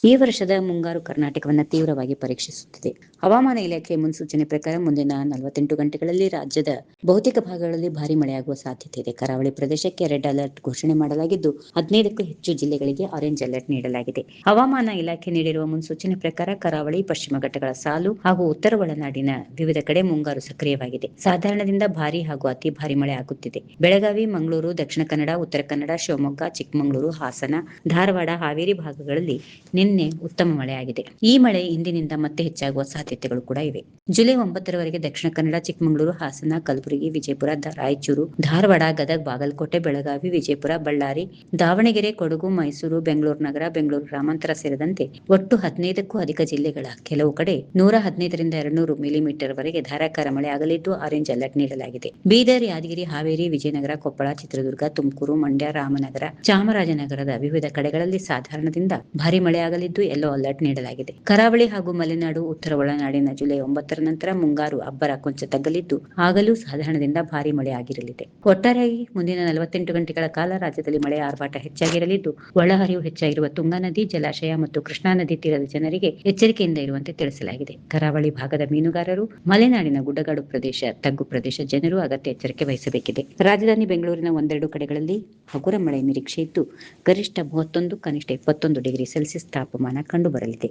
ಈ ವರ್ಷದ ಮುಂಗಾರು ಕರ್ನಾಟಕವನ್ನು ತೀವ್ರವಾಗಿ ಪರೀಕ್ಷಿಸುತ್ತಿದೆ. ಹವಾಮಾನ ಇಲಾಖೆ ಮುನ್ಸೂಚನೆ ಪ್ರಕಾರ ಮುಂದಿನ 48 ಗಂಟೆಗಳಲ್ಲಿ ರಾಜ್ಯದ ಬಹುತೇಕ ಭಾಗಗಳಲ್ಲಿ ಭಾರೀ ಮಳೆಯಾಗುವ ಸಾಧ್ಯತೆ ಇದೆ. ಕರಾವಳಿ ಪ್ರದೇಶಕ್ಕೆ ರೆಡ್ ಅಲರ್ಟ್ ಘೋಷಣೆ ಮಾಡಲಾಗಿದ್ದು 15ಕ್ಕೂ ಹೆಚ್ಚು ಜಿಲ್ಲೆಗಳಿಗೆ ಆರೆಂಜ್ ಅಲರ್ಟ್ ನೀಡಲಾಗಿದೆ. ಹವಾಮಾನ ಇಲಾಖೆ ನೀಡಿರುವ ಮುನ್ಸೂಚನೆ ಪ್ರಕಾರ ಕರಾವಳಿ, ಪಶ್ಚಿಮ ಘಟ್ಟಗಳ ಸಾಲು ಹಾಗೂ ಉತ್ತರ ಒಳನಾಡಿನ ವಿವಿಧ ಕಡೆ ಮುಂಗಾರು ಸಕ್ರಿಯವಾಗಿದೆ. ಸಾಧಾರಣದಿಂದ ಭಾರೀ ಹಾಗೂ ಅತಿ ಭಾರೀ ಮಳೆ ಆಗುತ್ತಿದೆ. ಬೆಳಗಾವಿ, ಮಂಗಳೂರು, ದಕ್ಷಿಣ ಕನ್ನಡ, ಉತ್ತರ ಕನ್ನಡ, ಶಿವಮೊಗ್ಗ, ಚಿಕ್ಕಮಗಳೂರು, ಹಾಸನ, ಧಾರವಾಡ, ಹಾವೇರಿ ಭಾಗಗಳಲ್ಲಿ ನಿನ್ನೆ ಉತ್ತಮ ಮಳೆಯಾಗಿದೆ. ಈ ಮಳೆ ಇಂದಿನಿಂದ ಮತ್ತೆ ಹೆಚ್ಚಾಗುವ ಸಾಧ್ಯತೆಗಳು ಕೂಡ ಇವೆ. ಜುಲೈ 9ರವರೆಗೆ ದಕ್ಷಿಣ ಕನ್ನಡ, ಚಿಕ್ಕಮಗಳೂರು, ಹಾಸನ, ಕಲಬುರಗಿ, ವಿಜಯಪುರ, ರಾಯಚೂರು, ಧಾರವಾಡ, ಗದಗ, ಬಾಗಲಕೋಟೆ, ಬೆಳಗಾವಿ, ವಿಜಯಪುರ, ಬಳ್ಳಾರಿ, ದಾವಣಗೆರೆ, ಕೊಡಗು, ಮೈಸೂರು, ಬೆಂಗಳೂರು ನಗರ, ಬೆಂಗಳೂರು ಗ್ರಾಮಾಂತರ ಸೇರಿದಂತೆ ಒಟ್ಟು 15ಕ್ಕೂ ಅಧಿಕ ಜಿಲ್ಲೆಗಳ ಕೆಲವು ಕಡೆ 115ರಿಂದ 200 ಮಿಲಿಮೀಟರ್ ವರೆಗೆ ಧಾರಾಕಾರ ಮಳೆ ಆಗಲಿದ್ದು ಆರೆಂಜ್ ಅಲರ್ಟ್ ನೀಡಲಾಗಿದೆ. ಬೀದರ್, ಯಾದಗಿರಿ, ಹಾವೇರಿ, ವಿಜಯನಗರ, ಕೊಪ್ಪಳ, ಚಿತ್ರದುರ್ಗ, ತುಮಕೂರು, ಮಂಡ್ಯ, ರಾಮನಗರ, ಚಾಮರಾಜನಗರದ ವಿವಿಧ ಕಡೆಗಳಲ್ಲಿ ಸಾಧಾರಣದಿಂದ ಭಾರೀ ಮಳೆ ಆಗಲಿದ್ದು ಯೆಲ್ಲೋ ಅಲರ್ಟ್ ನೀಡಲಾಗಿದೆ. ಕರಾವಳಿ ಹಾಗೂ ಮಲೆನಾಡು, ಉತ್ತರ ಒಳನಾಡಿನ ಜುಲೈ 9ರ ನಂತರ ಮುಂಗಾರು ಅಬ್ಬರ ಕೊಂಚ ತಗ್ಗಲಿದ್ದು ಆಗಲೂ ಸಾಧಾರಣದಿಂದ ಭಾರೀ ಮಳೆ ಆಗಿರಲಿದೆ. ಒಟ್ಟಾರೆಯಾಗಿ ಮುಂದಿನ 48 ಗಂಟೆಗಳ ಕಾಲ ರಾಜ್ಯದಲ್ಲಿ ಮಳೆಯ ಆರ್ಭಟ ಹೆಚ್ಚಾಗಿರಲಿದ್ದು ಒಳಹರಿವು ಹೆಚ್ಚಾಗಿರುವ ತುಂಗಾ ನದಿ ಜಲಾಶಯ ಮತ್ತು ಕೃಷ್ಣಾ ನದಿ ತೀರದ ಜನರಿಗೆ ಎಚ್ಚರಿಕೆಯಿಂದ ಇರುವಂತೆ ತಿಳಿಸಲಾಗಿದೆ. ಕರಾವಳಿ ಭಾಗದ ಮೀನುಗಾರರು, ಮಲೆನಾಡಿನ ಗುಡ್ಡಗಾಡು ಪ್ರದೇಶ, ತಗ್ಗು ಪ್ರದೇಶ ಜನರು ಅಗತ್ಯ ಎಚ್ಚರಿಕೆ ವಹಿಸಬೇಕಿದೆ. ರಾಜಧಾನಿ ಬೆಂಗಳೂರಿನ ಒಂದೆರಡು ಕಡೆಗಳಲ್ಲಿ ಹಗುರ ಮಳೆ ನಿರೀಕ್ಷೆ ಇದ್ದು ಗರಿಷ್ಠ 31, ಕನಿಷ್ಠ 21 ಡಿಗ್ರಿ ಸೆಲ್ಸಿಯಸ್ ತಾಪಮಾನ ಕಂಡುಬರಲಿದೆ.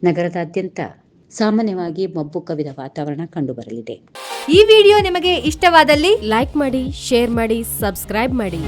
ನಗರದಾದ್ಯಂತ ಸಾಮಾನ್ಯವಾಗಿ ಮಬ್ಬು ಕವಿದ ವಾತಾವರಣ ಕಂಡುಬರಲಿದೆ. ಈ ವಿಡಿಯೋ ನಿಮಗೆ ಇಷ್ಟವಾದಲ್ಲಿ ಲೈಕ್ ಮಾಡಿ, ಶೇರ್ ಮಾಡಿ, ಸಬ್ಸ್ಕ್ರೈಬ್ ಮಾಡಿ.